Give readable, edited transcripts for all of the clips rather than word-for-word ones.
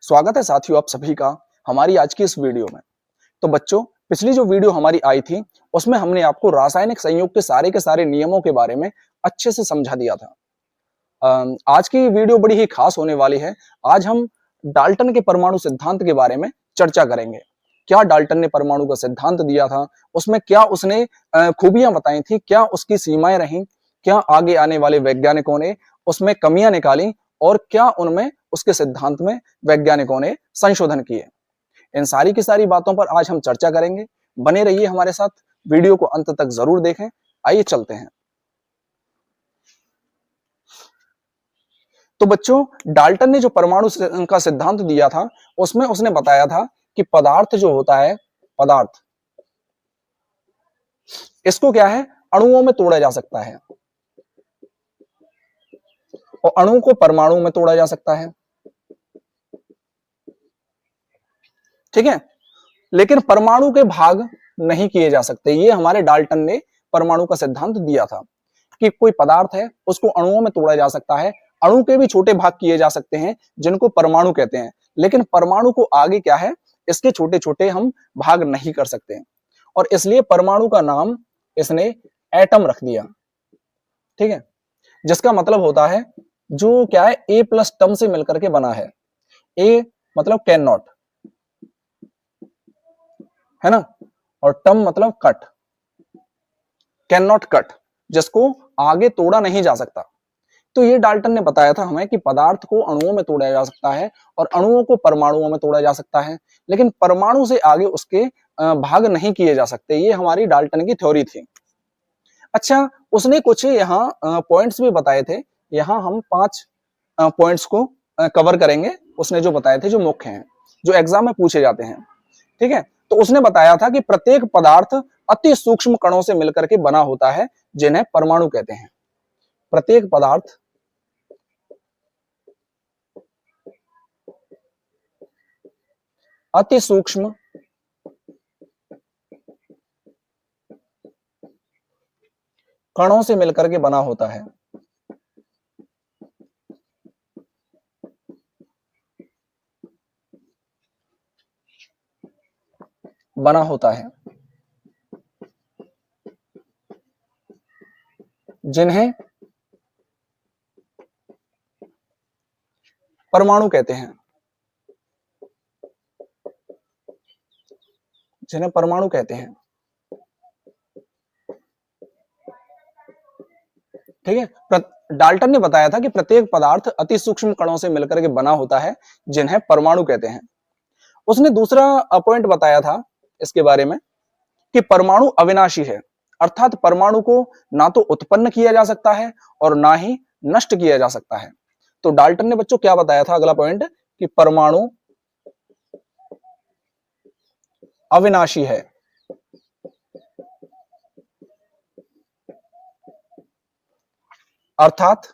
स्वागत है साथियों आप सभी का हमारी आज की इस वीडियो में। तो बच्चों, पिछली जो वीडियो हमारी आई थी उसमें हमने आपको रासायनिक संयोग के सारे नियमों के बारे में अच्छे से समझा दिया था। आज की वीडियो बड़ी ही खास होने वाली है। आज हम डाल्टन के परमाणु सिद्धांत के बारे में चर्चा करेंगे। क्या डाल्टन ने परमाणु का सिद्धांत दिया था, उसमें क्या उसने खूबियां बताई थी, क्या उसकी सीमाएं रहीं, क्या आगे आने वाले वैज्ञानिकों ने उसमें कमियां निकाली और क्या उनमें उसके सिद्धांत में वैज्ञानिकों ने संशोधन किए। इन सारी की सारी बातों पर आज हम चर्चा करेंगे। बने रहिए हमारे साथ, वीडियो को अंत तक जरूर देखें। आइए चलते हैं। तो बच्चों, डाल्टन ने जो परमाणु का सिद्धांत दिया था उसमें उसने बताया था कि पदार्थ जो होता है, पदार्थ इसको क्या है, अणुओं में तोड़ा जा सकता है और अणु को परमाणु में तोड़ा जा सकता है। ठीक है, लेकिन परमाणु के भाग नहीं किए जा सकते। ये हमारे डाल्टन ने परमाणु का सिद्धांत दिया था कि कोई पदार्थ है उसको अणुओं में तोड़ा जा सकता है, अणु के भी छोटे भाग किए जा सकते हैं जिनको परमाणु कहते हैं, लेकिन परमाणु को आगे क्या है, इसके छोटे छोटे हम भाग नहीं कर सकते और इसलिए परमाणु का नाम इसने एटम रख दिया। ठीक है, जिसका मतलब होता है जो क्या है, ए प्लस टर्म से मिलकर के बना है। ए मतलब कैन नॉट, है ना, और टर्म मतलब कट, कैन नॉट कट, जिसको आगे तोड़ा नहीं जा सकता। तो ये डाल्टन ने बताया था हमें कि पदार्थ को अणुओं में तोड़ा जा सकता है और अणुओं को परमाणुओं में तोड़ा जा सकता है, लेकिन परमाणु से आगे उसके भाग नहीं किए जा सकते। ये हमारी डाल्टन की थ्योरी थी। अच्छा, उसने कुछ यहाँ पॉइंट्स भी बताए थे। यहाँ हम 5 पॉइंट्स को कवर करेंगे। उसने जो बताए थे, जो मुख्य हैं, जो एग्जाम में पूछे जाते हैं। ठीक है, तो उसने बताया था कि प्रत्येक पदार्थ अति सूक्ष्म कणों से मिलकर के बना होता है, जिन्हें परमाणु कहते हैं। प्रत्येक पदार्थ अति सूक्ष्म कणों से मिलकर के बना होता है। बना होता है, जिन्हें परमाणु कहते हैं। जिन्हें परमाणु कहते हैं। ठीक है, डाल्टन ने बताया था कि प्रत्येक पदार्थ अति सूक्ष्म कणों से मिलकर के बना होता है, जिन्हें परमाणु कहते हैं। उसने दूसरा पॉइंट बताया था इसके बारे में कि परमाणु अविनाशी है, अर्थात परमाणु को ना तो उत्पन्न किया जा सकता है और ना ही नष्ट किया जा सकता है। तो डाल्टन ने बच्चों क्या बताया था, अगला पॉइंट, कि परमाणु अविनाशी है, अर्थात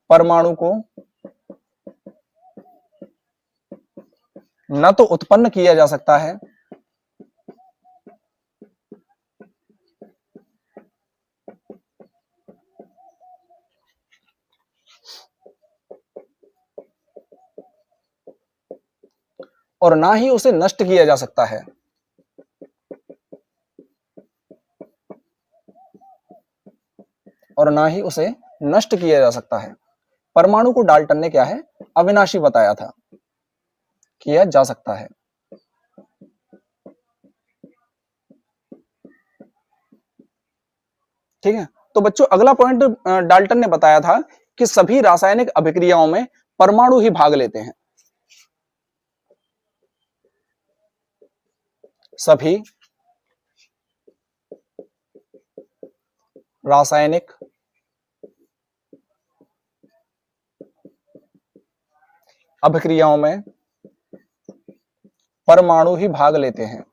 परमाणु को न तो उत्पन्न किया जा सकता है और ना ही उसे नष्ट किया जा सकता है। और ना ही उसे नष्ट किया जा सकता है। परमाणु को डाल्टन ने क्या है, अविनाशी बताया था, किया जा सकता है। ठीक है, तो बच्चों अगला पॉइंट डाल्टन ने बताया था कि सभी रासायनिक अभिक्रियाओं में परमाणु ही भाग लेते हैं। सभी रासायनिक अभिक्रियाओं में परमाणु ही भाग लेते हैं।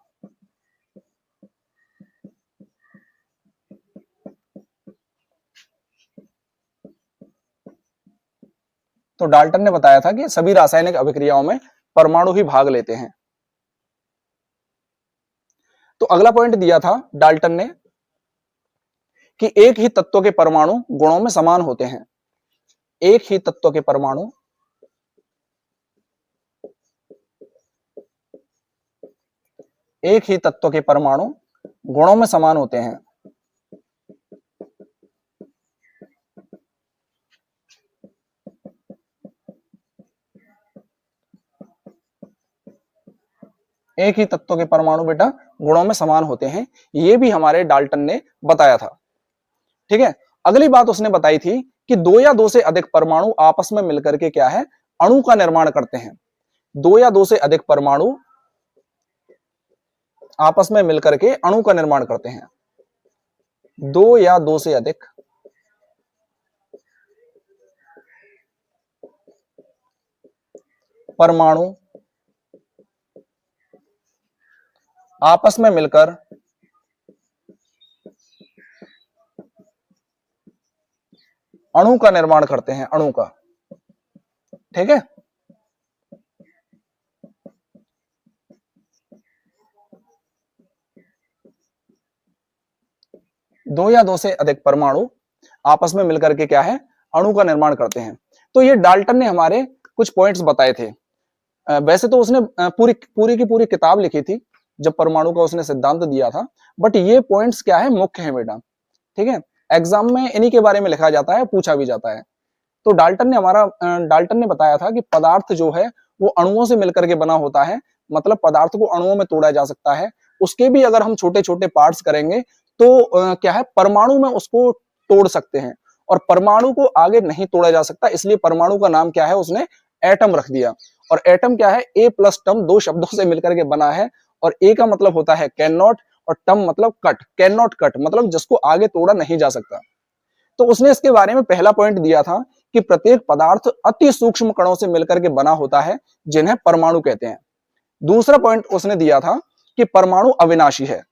तो डाल्टन ने बताया था कि सभी रासायनिक अभिक्रियाओं में परमाणु ही भाग लेते हैं। तो अगला पॉइंट दिया था डाल्टन ने कि एक ही तत्व के परमाणु गुणों में समान होते हैं। एक ही तत्व के परमाणु एक ही तत्व के परमाणु गुणों में समान होते हैं। एक ही तत्व के परमाणु बेटा गुणों में समान होते हैं, ये भी हमारे डाल्टन ने बताया था। ठीक है, अगली बात उसने बताई थी कि दो या दो से अधिक परमाणु आपस में मिलकर के क्या है, अणु का निर्माण करते हैं। दो या दो से अधिक परमाणु आपस में मिलकर के अणु का निर्माण करते हैं। दो या दो से अधिक परमाणु आपस में मिलकर अणु का निर्माण करते हैं, अणु का। ठीक है, दो या दो से अधिक परमाणु आपस में मिलकर के क्या है, अणु का निर्माण करते हैं। तो ये डाल्टन ने हमारे कुछ पॉइंट्स बताए थे। वैसे तो उसने पूरी पूरी की पूरी किताब लिखी थी जब परमाणु का उसने सिद्धांत दिया था, बट ये पॉइंट्स क्या है, मुख्य है बेटा। ठीक है, एग्जाम में इन्हीं के बारे में लिखा जाता है, पूछा भी जाता है। तो डाल्टन ने बताया था कि पदार्थ जो है वो अणुओं से मिलकर के बना होता है, मतलब पदार्थ को अणुओं में तोड़ा जा सकता है। उसके भी अगर हम छोटे छोटे पार्ट्स करेंगे तो क्या है, परमाणु में उसको तोड़ सकते हैं, और परमाणु को आगे नहीं तोड़ा जा सकता, इसलिए परमाणु का नाम क्या है, उसने एटम रख दिया। और एटम क्या है, ए प्लस टम, दो शब्दों से मिलकर के बना है। और ए का मतलब होता है कैन नॉट, और टम मतलब कट, कैन नॉट कट मतलब जिसको आगे तोड़ा नहीं जा सकता। तो उसने इसके बारे में पहला पॉइंट दिया था कि प्रत्येक पदार्थ अति सूक्ष्म कणों से मिलकर के बना होता है, जिन्हें परमाणु कहते हैं। दूसरा पॉइंट उसने दिया था कि परमाणु अविनाशी है,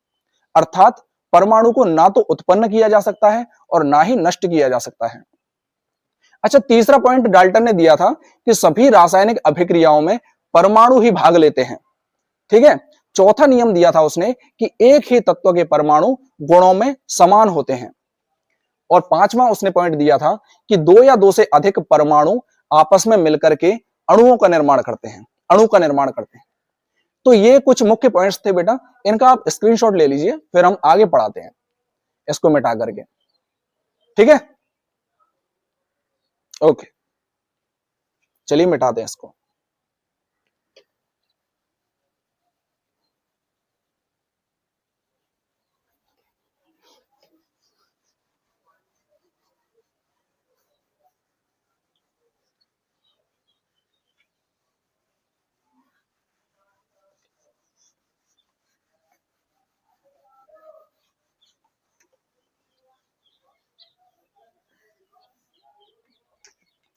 अर्थात परमाणु को ना तो उत्पन्न किया जा सकता है और ना ही नष्ट किया जा सकता है। अच्छा, तीसरा पॉइंट डाल्टन ने दिया था कि सभी रासायनिक अभिक्रियाओं में परमाणु ही भाग लेते हैं। ठीक है, चौथा नियम दिया था उसने कि एक ही तत्व के परमाणु गुणों में समान होते हैं। और पांचवा उसने पॉइंट दिया था कि दो या दो से अधिक परमाणु आपस में मिलकर के अणुओं का निर्माण करते हैं, अणु का निर्माण करते हैं। तो ये कुछ मुख्य पॉइंट्स थे बेटा, इनका आप स्क्रीनशॉट ले लीजिए, फिर हम आगे पढ़ाते हैं इसको मिटा करके। ठीक है, ओके, चलिए मिटाते हैं इसको।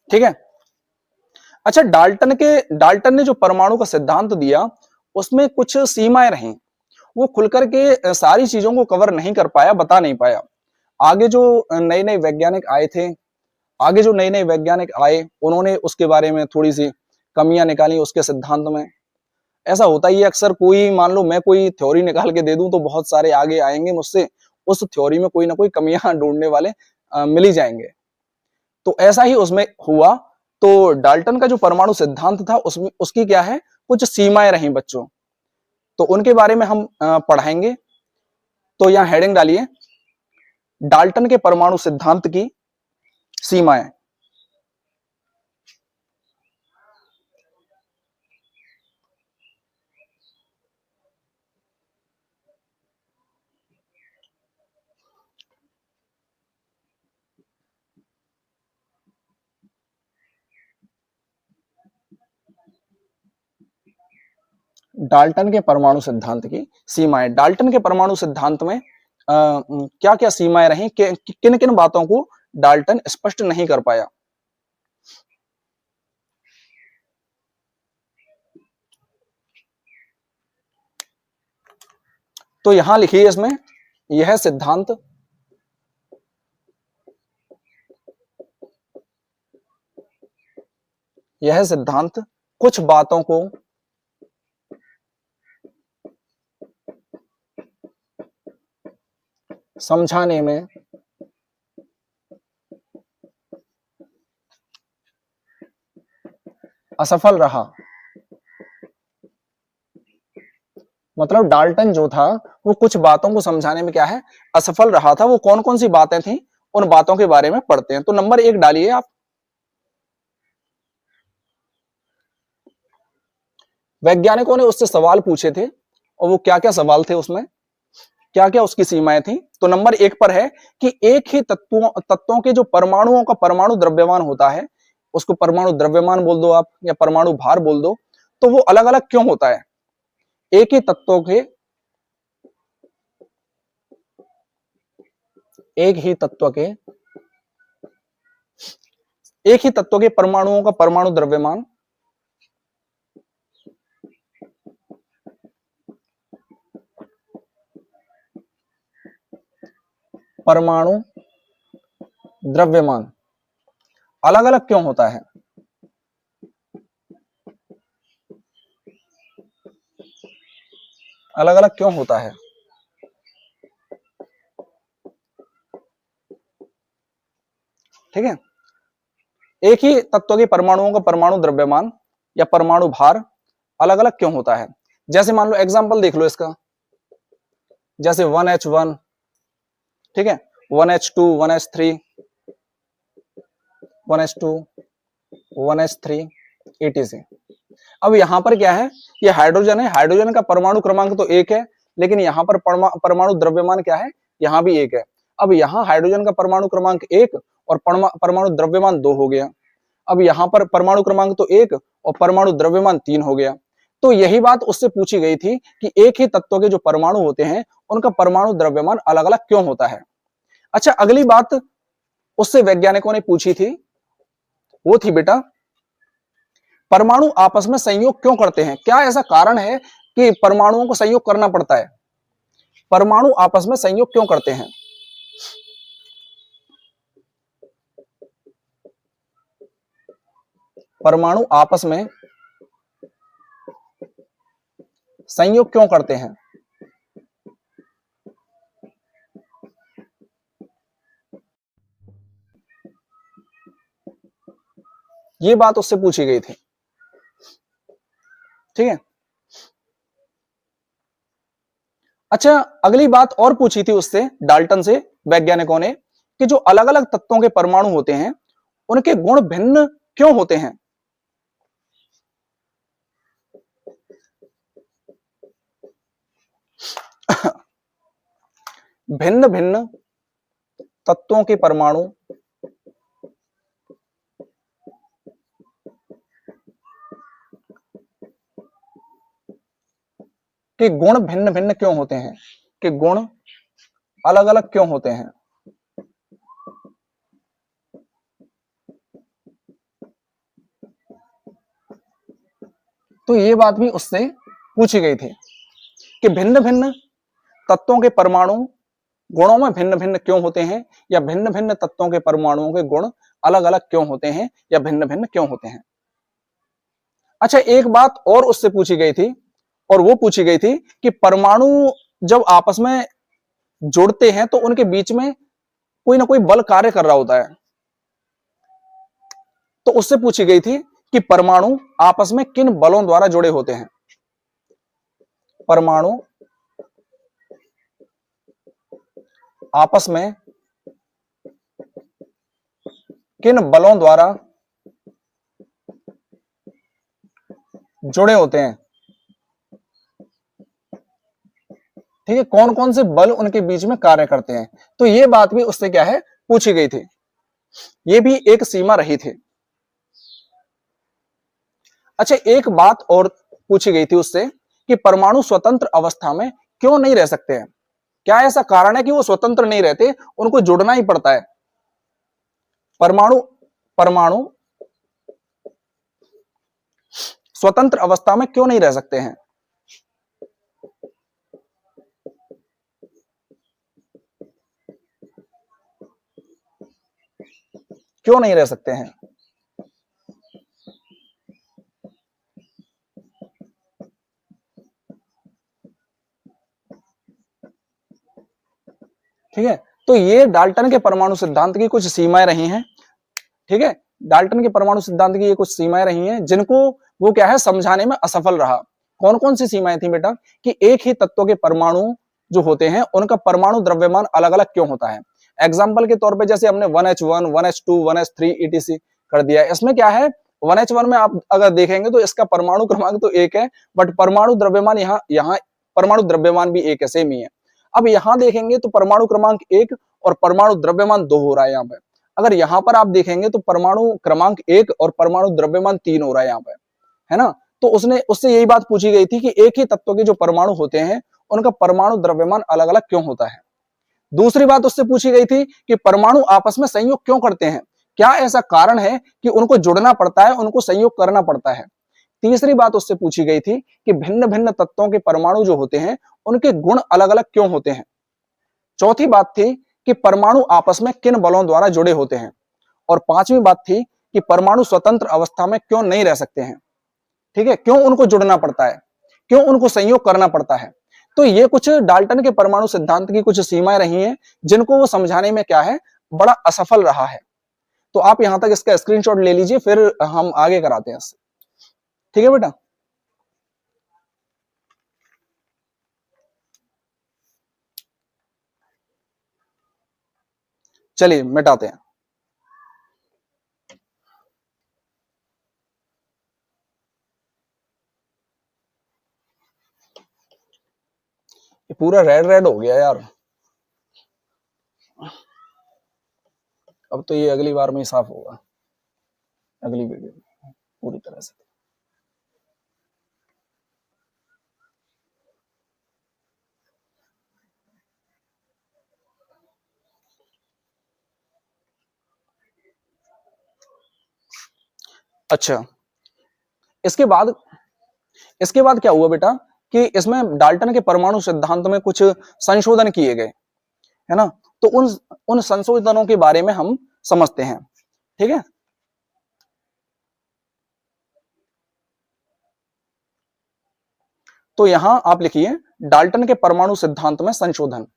ठीक है, अच्छा, डाल्टन ने जो परमाणु का सिद्धांत दिया उसमें कुछ सीमाएं रहीं। वो खुल करके सारी चीजों को कवर नहीं कर पाया, बता नहीं पाया। आगे जो नए नए वैज्ञानिक आए थे, आगे जो नए नए वैज्ञानिक आए, उन्होंने उसके बारे में थोड़ी सी कमियां निकाली उसके सिद्धांत में। ऐसा होता ही है अक्सर, कोई मान लो मैं कोई थ्योरी निकाल के दे दूं तो बहुत सारे आगे आएंगे मुझसे, उस थ्योरी में कोई ना कोई कमियां ढूंढने वाले मिल ही जाएंगे। तो ऐसा ही उसमें हुआ। तो डाल्टन का जो परमाणु सिद्धांत था उसमें उसकी क्या है, कुछ सीमाएं रहीं बच्चों, तो उनके बारे में हम पढ़ाएंगे। तो यहां हेडिंग डालिए, डाल्टन के परमाणु सिद्धांत की सीमाएं। डाल्टन के परमाणु सिद्धांत की सीमाएं। डाल्टन के परमाणु सिद्धांत में क्या क्या सीमाएं रहीं, किन किन बातों को डाल्टन स्पष्ट नहीं कर पाया। तो यहां लिखिए इसमें, यह सिद्धांत कुछ बातों को समझाने में असफल रहा। मतलब डाल्टन जो था वो कुछ बातों को समझाने में क्या है, असफल रहा था। वो कौन कौन सी बातें थी, उन बातों के बारे में पढ़ते हैं। तो नंबर 1 डालिए आप। वैज्ञानिकों ने उससे सवाल पूछे थे और वो क्या क्या सवाल थे, उसमें क्या क्या उसकी सीमाएं थी। तो नंबर 1 पर है कि एक ही तत्वों के जो परमाणुओं का परमाणु द्रव्यमान होता है, उसको परमाणु द्रव्यमान बोल दो आप या परमाणु भार बोल दो, तो वो अलग अलग क्यों होता है। एक ही तत्वों के एक ही तत्व के एक ही तत्व के परमाणुओं का परमाणु द्रव्यमान परमाणु द्रव्यमान अलग अलग क्यों होता है। अलग अलग क्यों होता है। ठीक है, एक ही तत्व के परमाणुओं का परमाणु द्रव्यमान या परमाणु भार अलग अलग क्यों होता है। जैसे मान लो एग्जांपल देख लो इसका, जैसे 1H1, ठीक है, 1H2, 1H3, 1H2, 1H3 etc। अब यहां पर क्या है, ये हाइड्रोजन है, हाइड्रोजन का परमाणु क्रमांक तो 1 है, लेकिन यहां पर परमाणु द्रव्यमान क्या है, यहां भी 1 है। अब यहां हाइड्रोजन का परमाणु क्रमांक 1 और परमाणु द्रव्यमान 2 हो गया। अब यहां पर परमाणु क्रमांक तो 1 और परमाणु द्रव्यमान 3 हो गया। तो यही बात उससे पूछी गई थी कि एक ही तत्व के जो परमाणु होते हैं उनका परमाणु द्रव्यमान अलग अलग क्यों होता है। अच्छा, अगली बात उससे वैज्ञानिकों ने पूछी थी, वो थी बेटा, परमाणु आपस में संयोग क्यों करते हैं। क्या ऐसा कारण है कि परमाणुओं को संयोग करना पड़ता है। परमाणु आपस में संयोग क्यों करते हैं। परमाणु आपस में संयोग क्यों करते हैं। ये बात उससे पूछी गई थी। ठीक है, अच्छा, अगली बात और पूछी थी उससे, डाल्टन से वैज्ञानिकों ने, कि जो अलग अलग तत्वों के परमाणु होते हैं उनके गुण भिन्न क्यों होते हैं। भिन्न भिन्न तत्वों के परमाणु के गुण भिन्न भिन्न क्यों होते हैं, कि गुण अलग अलग क्यों होते हैं। तो ये बात भी उससे पूछी गई थी कि भिन्न भिन्न तत्वों के परमाणु गुणों में भिन्न भिन्न क्यों होते हैं, या भिन्न भिन्न तत्वों के परमाणुओं के गुण अलग अलग क्यों होते हैं, या भिन्न भिन्न क्यों होते हैं। अच्छा, एक बात और उससे पूछी गई थी, और वो पूछी गई थी कि परमाणु जब आपस में जुड़ते हैं तो उनके बीच में कोई ना कोई बल कार्य कर रहा होता है। तो उससे पूछी गई थी कि परमाणु आपस में किन बलों द्वारा जुड़े होते हैं। परमाणु आपस में किन बलों द्वारा जुड़े होते हैं। ठीक है, कौन कौन से बल उनके बीच में कार्य करते हैं। तो ये बात भी उससे क्या है, पूछी गई थी। ये भी एक सीमा रही थी। अच्छा, एक बात और पूछी गई थी उससे कि परमाणु स्वतंत्र अवस्था में क्यों नहीं रह सकते हैं। क्या ऐसा कारण है कि वो स्वतंत्र नहीं रहते, उनको जुड़ना ही पड़ता है। परमाणु परमाणु स्वतंत्र अवस्था में क्यों नहीं रह सकते हैं। क्यों नहीं रह सकते हैं। ठीक है, तो ये डाल्टन के परमाणु सिद्धांत की कुछ सीमाएं रही हैं। ठीक है, डाल्टन के परमाणु सिद्धांत की ये कुछ सीमाएं रही हैं जिनको वो क्या है समझाने में असफल रहा। कौन कौन सी सीमाएं थी बेटा? कि एक ही तत्व के परमाणु जो होते हैं उनका परमाणु द्रव्यमान अलग अलग क्यों होता है। एग्जाम्पल के तौर पे जैसे हमने 1H1, 1H2, 1H3 etc कर दिया है। इसमें क्या है 1H1 में आप अगर देखेंगे तो इसका परमाणु क्रमांक तो एक है, बट परमाणु द्रव्यमान यहाँ परमाणु द्रव्यमान भी एक है, सेम ही है। अब यहाँ देखेंगे तो परमाणु क्रमांक एक और परमाणु द्रव्यमान 2 हो रहा है यहाँ पे। अगर यहाँ पर आप देखेंगे तो परमाणु क्रमांक 1 और परमाणु द्रव्यमान 3 हो रहा है यहाँ पे, है ना। तो उससे यही बात पूछी गई थी कि एक ही तत्व के जो परमाणु होते हैं उनका परमाणु द्रव्यमान अलग अलग क्यों होता है। दूसरी बात उससे पूछी गई थी कि परमाणु आपस में संयोग क्यों करते हैं, क्या ऐसा कारण है कि उनको जुड़ना पड़ता है, उनको संयोग करना पड़ता है। तीसरी बात उससे पूछी गई थी कि भिन्न भिन्न तत्वों के परमाणु जो होते हैं उनके गुण अलग अलग क्यों होते हैं। चौथी बात थी कि परमाणु आपस में किन बलों द्वारा जुड़े होते हैं। और पांचवी बात थी कि परमाणु स्वतंत्र अवस्था में क्यों नहीं रह सकते हैं। ठीक है, क्यों उनको जुड़ना पड़ता है, क्यों उनको संयोग करना पड़ता है। तो ये कुछ डाल्टन के परमाणु सिद्धांत की कुछ सीमाएं रही हैं जिनको वो समझाने में क्या है बड़ा असफल रहा है। तो आप यहां तक इसका स्क्रीनशॉट ले लीजिए, फिर हम आगे कराते हैं इससे। ठीक है बेटा, चलिए मिटाते हैं। ये पूरा रेड रेड हो गया यार। अब तो ये अगली बार में ही साफ होगा, अगली वीडियो में पूरी तरह से। अच्छा, इसके बाद क्या हुआ बेटा कि इसमें डाल्टन के परमाणु सिद्धांत में कुछ संशोधन किए गए, है ना। तो उन संशोधनों के बारे में हम समझते हैं। ठीक है, तो यहां आप लिखिए डाल्टन के परमाणु सिद्धांत में संशोधन।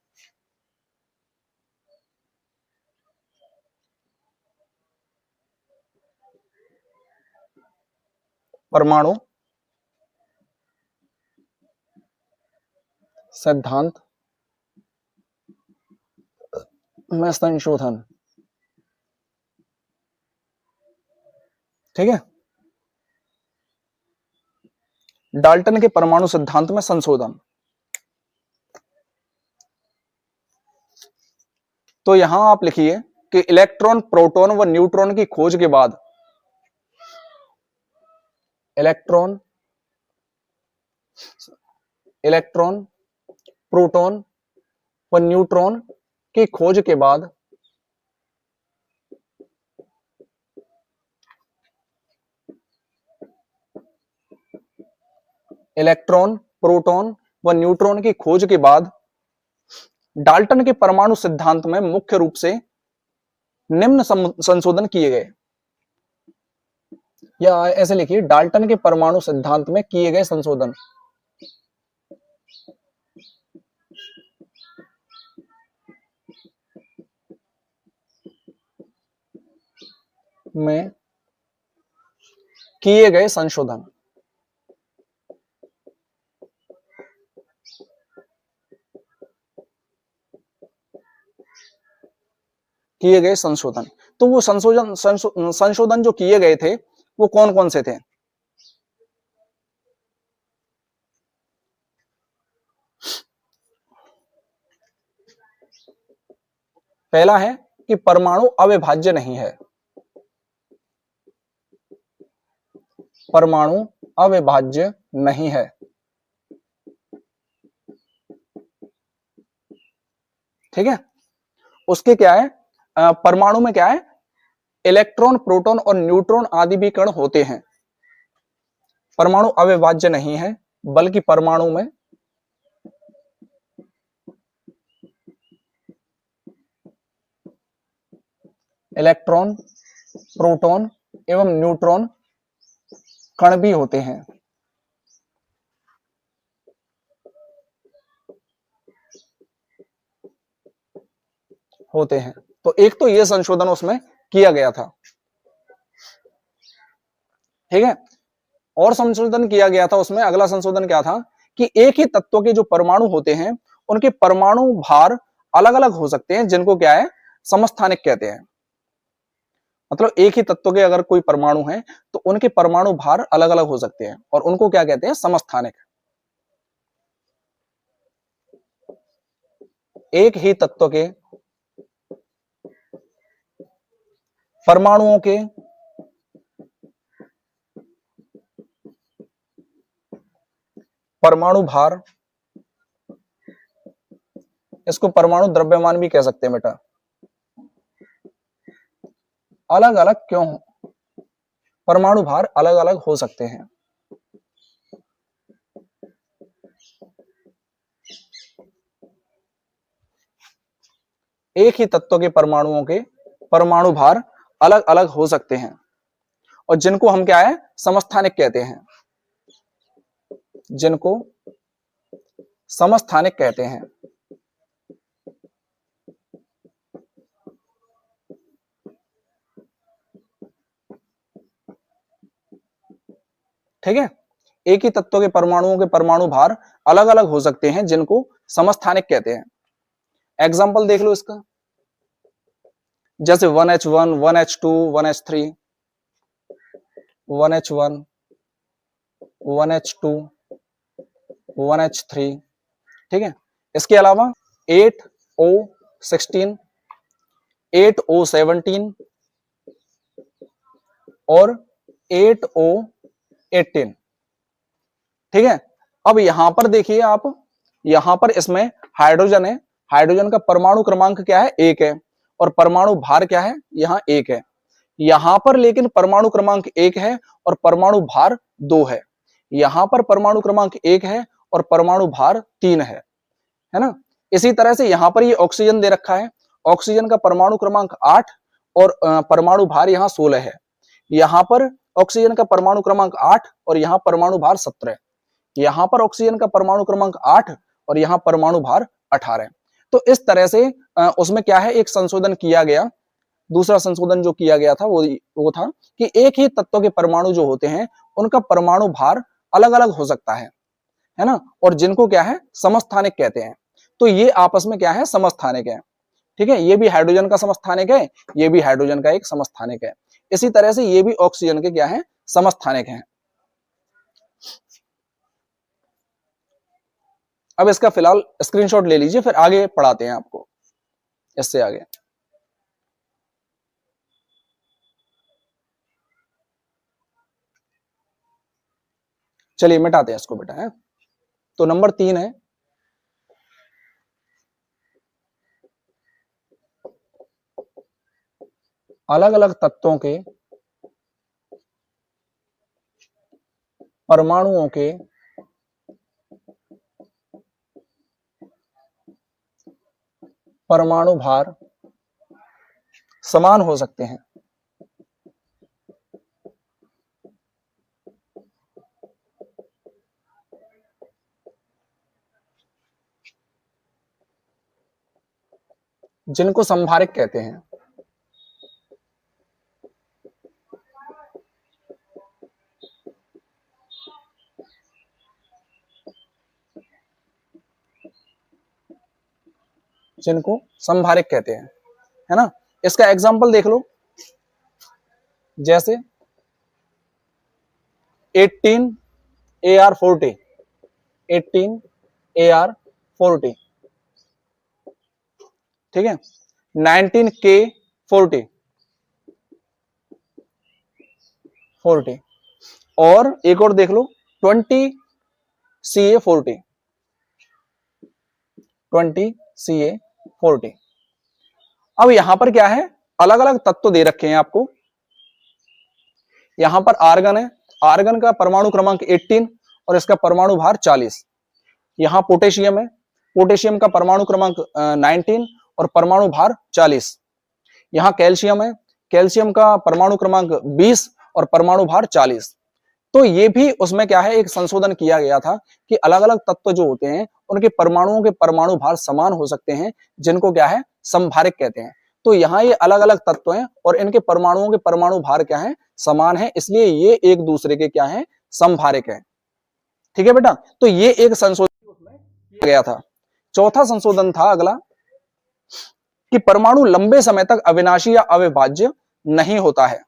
परमाणु सिद्धांत में संशोधन। ठीक है, डाल्टन के परमाणु सिद्धांत में संशोधन। तो यहां आप लिखिए कि इलेक्ट्रॉन, प्रोटॉन व न्यूट्रॉन की खोज के बाद इलेक्ट्रॉन, प्रोटॉन व न्यूट्रॉन की खोज के बाद इलेक्ट्रॉन, प्रोटॉन व न्यूट्रॉन की खोज के बाद डाल्टन के परमाणु सिद्धांत में मुख्य रूप से निम्न संशोधन किए गए। या ऐसे लिखिए डाल्टन के परमाणु सिद्धांत में किए गए संशोधन। में किए गए संशोधन। किए गए संशोधन, तो वो संशोधन जो किए गए थे वो कौन कौन से थे। पहला है कि परमाणु अविभाज्य नहीं है। परमाणु अविभाज्य नहीं है। ठीक है, उसके क्या है परमाणु में क्या है इलेक्ट्रॉन, प्रोटॉन और न्यूट्रॉन आदि भी कण होते हैं। परमाणु अविभाज्य नहीं है बल्कि परमाणु में इलेक्ट्रॉन, प्रोटॉन एवं न्यूट्रॉन कण भी होते हैं। तो एक तो यह संशोधन उसमें किया गया था। ठीक है। और संशोधन किया गया था उसमें, अगला संशोधन क्या था कि एक ही तत्व के जो परमाणु होते हैं उनके परमाणु भार अलग अलग हो सकते हैं, जिनको क्या है, समस्थानिक कहते हैं। मतलब एक ही तत्व के अगर कोई परमाणु है तो उनके परमाणु भार अलग अलग हो सकते हैं और उनको क्या कहते हैं, समस्थानिक। एक ही तत्व के परमाणुओं के परमाणु भार, इसको परमाणु द्रव्यमान भी कह सकते हैं बेटा, अलग अलग क्यों हो, परमाणु भार अलग अलग हो सकते हैं। एक ही तत्व के परमाणुओं के परमाणु भार अलग अलग हो सकते हैं और जिनको हम क्या है, समस्थानिक कहते हैं, जिनको समस्थानिक कहते हैं। ठीक है, एक ही तत्व के परमाणुओं के परमाणु भार अलग अलग हो सकते हैं, जिनको समस्थानिक कहते हैं। एग्जाम्पल देख लो इसका, जैसे 1H1, 1H2, 1H3, 1H1, 1H2, 1H3। ठीक है, इसके अलावा 8O16, 8O17 और 8O18। ठीक है, अब यहां पर देखिए आप, यहां पर इसमें हाइड्रोजन है, हाइड्रोजन का परमाणु क्रमांक क्या है, 1 है और परमाणु भार क्या है, यहां 1 है। यहां पर लेकिन परमाणु क्रमांक 1 है और परमाणु भार 2 है। यहां पर परमाणु क्रमांक 1 है और परमाणु भार 3 है ना। इसी तरह से यहां पर ये ऑक्सीजन दे रखा है, ऑक्सीजन का परमाणु क्रमांक 8 और परमाणु भार यहां 16 है। यहां पर ऑक्सीजन का परमाणु क्रमांक 8 और यहां परमाणु भार 17। यहां पर ऑक्सीजन का परमाणु क्रमांक 8 और यहां परमाणु भार 18। तो इस तरह से उसमें क्या है, एक संशोधन किया गया। दूसरा संशोधन जो किया गया था वो था कि एक ही तत्व के परमाणु जो होते हैं उनका परमाणु भार अलग अलग हो सकता है ना, और जिनको क्या है, समस्थानिक कहते हैं। तो ये आपस में क्या है, समस्थानिक है। ठीक है, ये भी हाइड्रोजन का समस्थानिक है, ये भी हाइड्रोजन का एक समस्थानिक है। इसी तरह से ये भी ऑक्सीजन के क्या है, समस्थानिक है। अब इसका फिलहाल स्क्रीनशॉट ले लीजिए, फिर आगे पढ़ाते हैं आपको इससे आगे। चलिए मिटाते हैं इसको बेटा, है तो नंबर 3 है, अलग अलग तत्वों के परमाणुओं के परमाणु भार समान हो सकते हैं। जिनको संभारक कहते हैं। जिनको संभारक कहते हैं, है ना। इसका एग्जांपल देख लो, जैसे 18AR40, 18AR40, ठीक है, 19K40, 40, और एक और देख लो 20CA40, 20CA40। अब यहां पर क्या है, अलग अलग तत्व दे रखे हैं आपको। यहां पर आर्गन है, आर्गन का परमाणु क्रमांक 18 और इसका परमाणु भार 40। यहां पोटेशियम है, पोटेशियम का परमाणु क्रमांक 19 और परमाणु भार 40। यहां कैल्शियम है, कैल्शियम का परमाणु क्रमांक 20 और परमाणु भार 40। तो ये भी उसमें क्या है, एक संशोधन किया गया था कि अलग अलग तत्व जो होते हैं उनके परमाणुओं के परमाणु भार समान हो सकते हैं, जिनको क्या है, समभारक कहते हैं। तो यहाँ ये अलग अलग तत्व हैं और इनके परमाणुओं के परमाणु भार क्या है, समान है, इसलिए ये एक दूसरे के क्या है, समभारिक है। ठीक है बेटा, तो ये एक संशोधन उसमें किया गया था। चौथा संशोधन था अगला कि परमाणु लंबे समय तक अविनाशी या अविभाज्य नहीं होता है।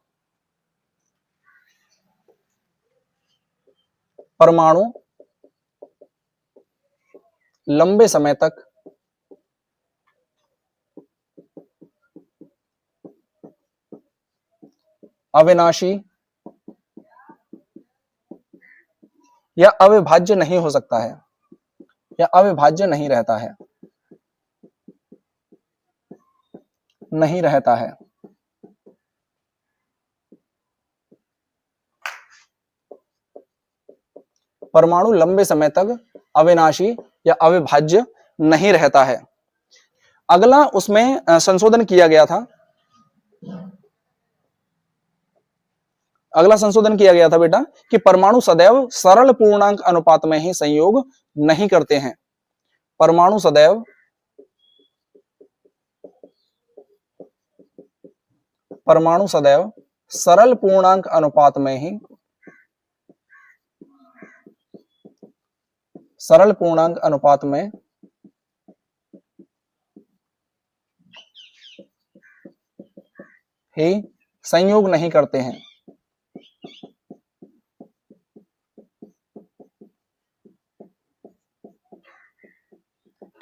परमाणु लंबे समय तक अविनाशी या अविभाज्य नहीं हो सकता है, या अविभाज्य नहीं रहता है, नहीं रहता है। परमाणु लंबे समय तक अविनाशी या अविभाज्य नहीं रहता है। अगला उसमें संशोधन किया गया था, अगला संशोधन किया गया था बेटा कि परमाणु सदैव सरल पूर्णांक अनुपात में ही संयोग नहीं करते हैं। परमाणु सदैव सरल पूर्णांक अनुपात में ही संयोग नहीं करते हैं।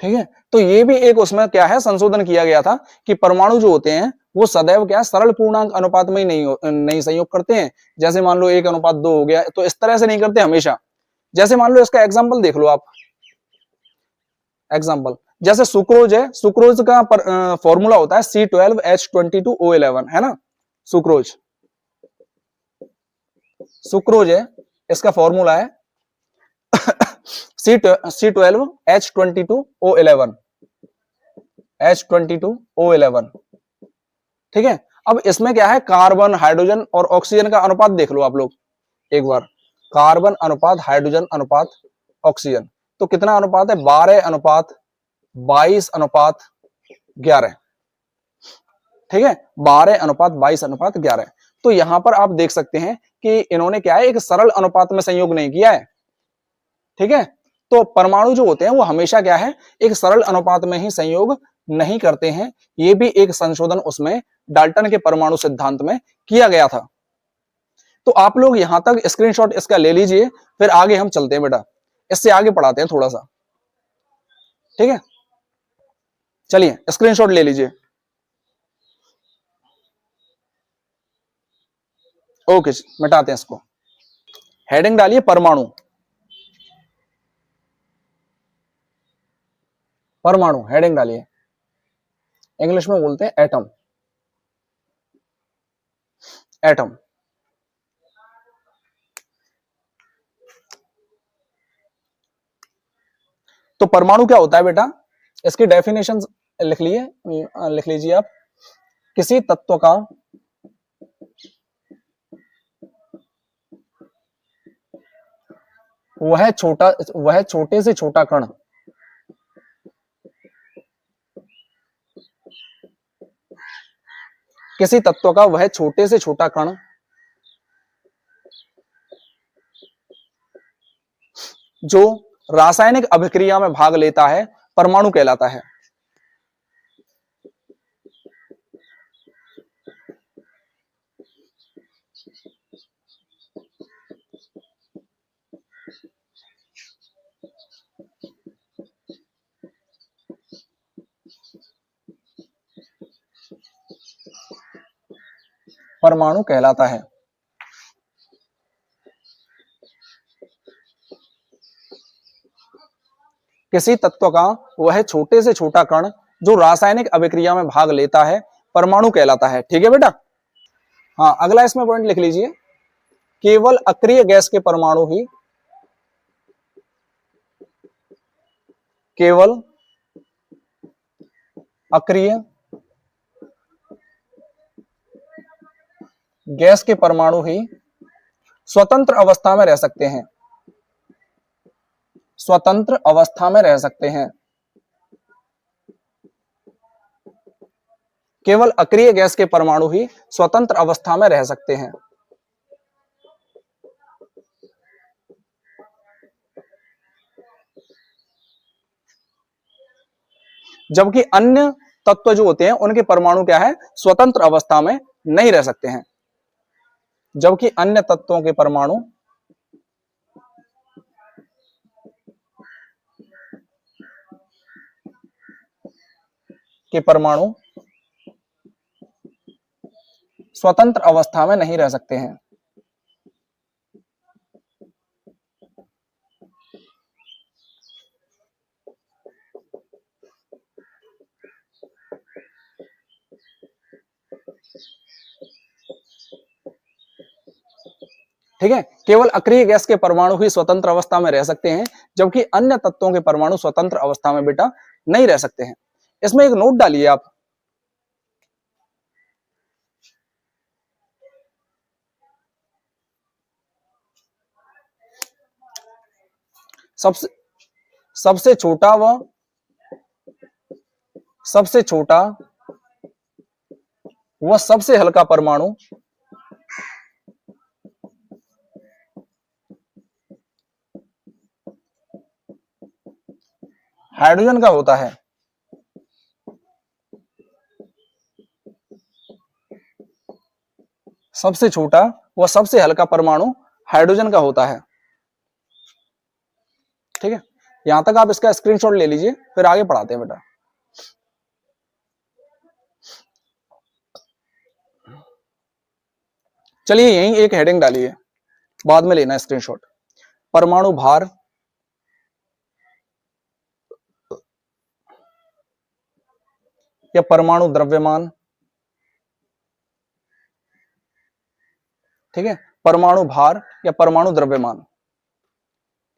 ठीक है, तो ये भी एक उसमें क्या है, संशोधन किया गया था कि परमाणु जो होते हैं वो सदैव क्या सरल पूर्णांक अनुपात में ही नहीं संयोग करते हैं। जैसे मान लो 1:2 हो गया, तो इस तरह से नहीं करते हमेशा। जैसे मान लो इसका एग्जांपल देख लो आप, एग्जांपल जैसे सुक्रोज है, सुक्रोज का फॉर्मूला होता है C12H22O11, है ना। सुक्रोज है, इसका फॉर्मूला है C12H22O11। ठीक है, अब इसमें क्या है, कार्बन हाइड्रोजन और ऑक्सीजन का अनुपात देख लो आप लोग एक बार। कार्बन अनुपात हाइड्रोजन अनुपात ऑक्सीजन, तो कितना अनुपात है, 12:22:11। ठीक है, 12:22:11। तो यहां पर आप देख सकते हैं कि इन्होंने क्या है, एक सरल अनुपात में संयोग नहीं किया है। ठीक है, तो परमाणु जो होते हैं वो हमेशा क्या है, एक सरल अनुपात में ही संयोग नहीं करते हैं। ये भी एक संशोधन उसमें डाल्टन के परमाणु सिद्धांत में किया गया था। तो आप लोग यहां तक स्क्रीनशॉट इसका ले लीजिए, फिर आगे हम चलते हैं बेटा, इससे आगे पढ़ाते हैं थोड़ा सा। ठीक है, चलिए स्क्रीनशॉट ले लीजिए। ओके, मिटाते हैं इसको। हेडिंग डालिए परमाणु। परमाणु हेडिंग डालिए, इंग्लिश में बोलते हैं एटम। एटम, तो परमाणु क्या होता है बेटा, इसकी डेफिनेशन लिख लीजिए आप। किसी तत्व का वह छोटे से छोटा कण किसी तत्व का वह छोटे से छोटा कण जो रासायनिक अभिक्रिया में भाग लेता है, परमाणु कहलाता है। परमाणु कहलाता है। किसी तत्व का वह छोटे से छोटा कण जो रासायनिक अभिक्रिया में भाग लेता है, परमाणु कहलाता है। ठीक है बेटा, हाँ अगला इसमें पॉइंट लिख लीजिए, केवल अक्रिय गैस के परमाणु ही केवल अक्रिय गैस के परमाणु ही स्वतंत्र अवस्था में रह सकते हैं। स्वतंत्र अवस्था में रह सकते हैं। केवल अक्रिय गैस के परमाणु ही स्वतंत्र अवस्था में रह सकते हैं। जबकि अन्य तत्व जो होते हैं उनके परमाणु क्या है, स्वतंत्र अवस्था में नहीं रह सकते हैं। जबकि अन्य तत्वों के परमाणु स्वतंत्र अवस्था में नहीं रह सकते हैं। ठीक है, केवल अक्रिय गैस के परमाणु ही स्वतंत्र अवस्था में रह सकते हैं, जबकि अन्य तत्वों के परमाणु स्वतंत्र अवस्था में बेटा नहीं रह सकते हैं। इसमें एक नोट डालिए आप, सबसे छोटा व सबसे हल्का परमाणु हाइड्रोजन का होता है। सबसे छोटा व सबसे हल्का परमाणु हाइड्रोजन का होता है। ठीक है, यहां तक आप इसका स्क्रीनशॉट ले लीजिए, फिर आगे पढ़ाते हैं बेटा। चलिए यहीं एक हेडिंग डालिए, बाद में लेना स्क्रीनशॉट। परमाणु भार या परमाणु द्रव्यमान। ठीक है, परमाणु भार या परमाणु द्रव्यमान,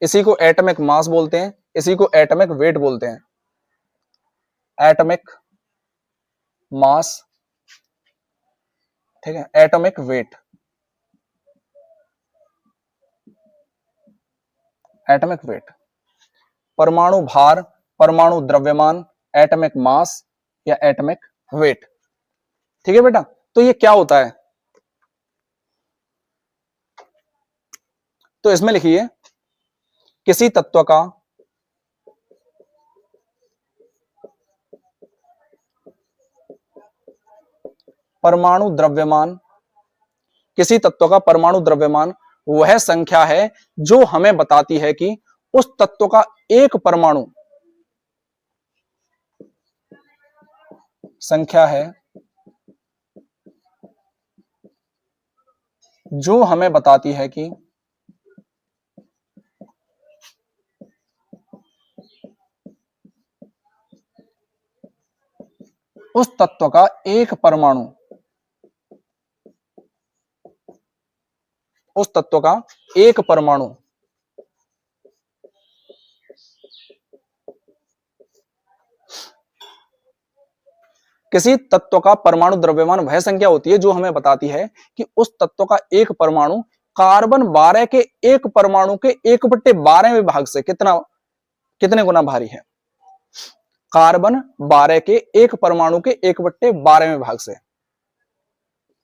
इसी को एटॉमिक मास बोलते हैं, इसी को एटॉमिक वेट बोलते हैं। एटॉमिक मास, ठीक है, एटॉमिक वेट, एटॉमिक वेट। परमाणु भार, परमाणु द्रव्यमान, एटॉमिक मास या एटॉमिक वेट। ठीक है बेटा, तो ये क्या होता है, तो इसमें लिखिए किसी तत्व का परमाणु द्रव्यमान, किसी तत्व का परमाणु द्रव्यमान वह संख्या है जो हमें बताती है कि उस तत्व का एक परमाणु संख्या है जो हमें बताती है कि उस तत्व का एक परमाणु, उस तत्व का एक परमाणु किसी तत्व का परमाणु द्रव्यमान वह संख्या होती है जो हमें बताती है कि उस तत्व का एक परमाणु कार्बन 12 के एक परमाणु के 1/12वें भाग से कितने गुना भारी है। कार्बन 12 के एक परमाणु के 1/12वें भाग से,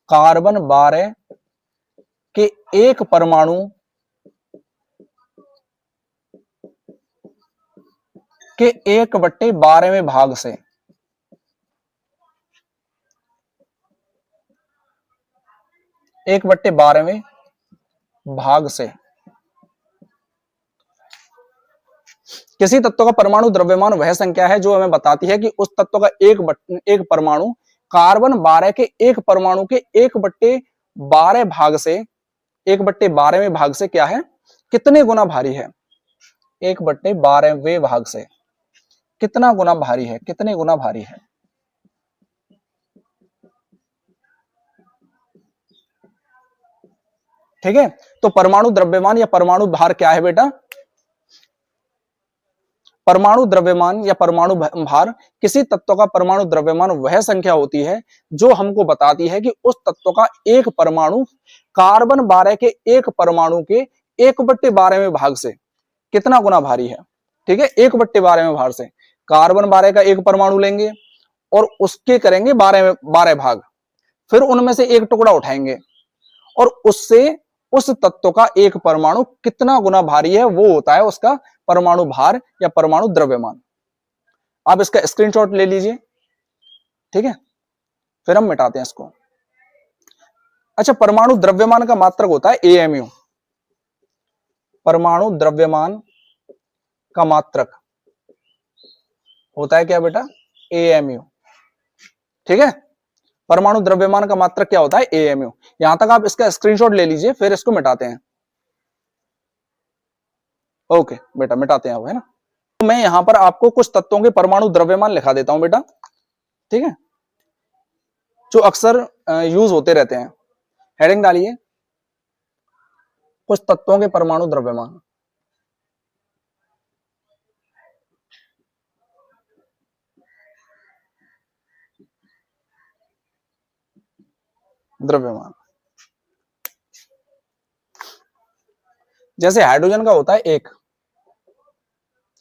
कार्बन 12 के एक परमाणु के 1/12वें भाग से, एक बट्टे 12वें भाग से किसी तत्व का परमाणु द्रव्यमान वह संख्या है जो हमें बताती है कि उस तत्व का एक परमाणु कार्बन 12 के एक परमाणु के 1/12 भाग से, 1/12वें भाग से क्या है, कितने गुना भारी है। 1/12वें भाग से कितना गुना भारी है, कितने गुना भारी है। ठीक है, तो परमाणु द्रव्यमान या परमाणु भार क्या है बेटा, परमाणु द्रव्यमान या परमाणु भार किसी तत्व का परमाणु द्रव्यमान वह संख्या होती है जो हमको बताती है कि उस तत्व का एक परमाणु कार्बन 12 के एक परमाणु के 1/12वें भाग से कितना गुना भारी है। ठीक है, 1/12वें भाग से कार्बन 12 का एक परमाणु लेंगे और उसके करेंगे 12 भाग, फिर उनमें से एक टुकड़ा उठाएंगे और उससे उस तत्व का एक परमाणु कितना गुना भारी है वो होता है उसका परमाणु भार या परमाणु द्रव्यमान। आप इसका स्क्रीनशॉट ले लीजिए, ठीक है, फिर हम मिटाते हैं इसको। अच्छा, परमाणु द्रव्यमान का मात्रक होता है एएमयू। परमाणु द्रव्यमान का मात्रक होता है क्या बेटा? एएमयू, ठीक है। परमाणु द्रव्यमान का मात्रक क्या होता है? एएमयू। यहां तक आप इसका स्क्रीनशॉट ले लीजिए, फिर इसको मिटाते हैं। ओके बेटा, मिटाते हैं अब, है ना। तो मैं यहां पर आपको कुछ तत्वों के परमाणु द्रव्यमान लिखा देता हूं बेटा, ठीक है, जो अक्सर यूज होते रहते हैं। हेडिंग डालिए, कुछ तत्वों के परमाणु द्रव्यमान। द्रव्यमान, जैसे हाइड्रोजन का होता है 1,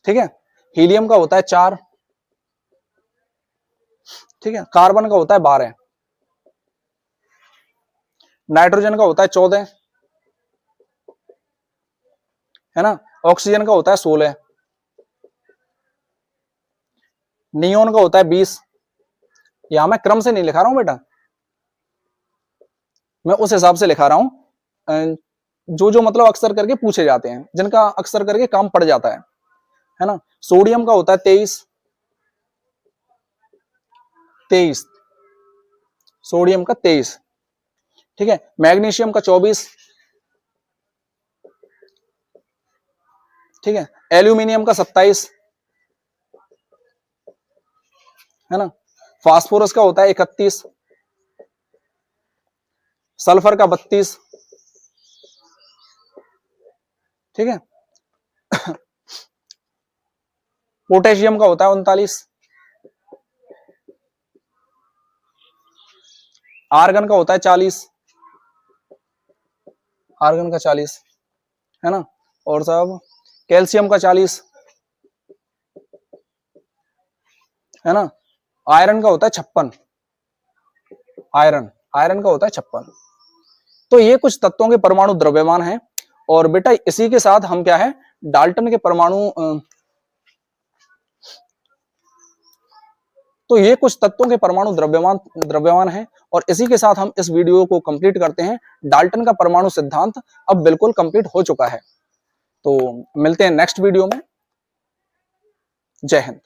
ठीक है, हीलियम का होता है 4, ठीक है, कार्बन का होता है 12, नाइट्रोजन का होता है 14, है ना, ऑक्सीजन का होता है 16, नियोन का होता है 20। यहां मैं क्रम से नहीं लिखा रहा हूं बेटा, मैं उस हिसाब से लिखा रहा हूं जो जो मतलब अक्सर करके पूछे जाते हैं, जिनका अक्सर करके काम पड़ जाता है ना। सोडियम का होता है 23, सोडियम का 23, ठीक है, मैग्नीशियम का 24, ठीक है, एल्यूमिनियम का 27, है ना, फास्फोरस का होता है 31, सल्फर का 32, ठीक है, पोटेशियम का होता है 39, आर्गन का होता है 40, आर्गन का 40, है ना, और सब कैल्शियम का 40, है ना, आयरन का होता है 56, आयरन का होता है 56। तो ये कुछ तत्वों के परमाणु द्रव्यमान हैं। और बेटा इसी के साथ हम क्या है, डाल्टन के परमाणु तो ये कुछ तत्वों के परमाणु द्रव्यमान है। और इसी के साथ हम इस वीडियो को कंप्लीट करते हैं। डाल्टन का परमाणु सिद्धांत अब बिल्कुल कंप्लीट हो चुका है। तो मिलते हैं नेक्स्ट वीडियो में। जय हिंद।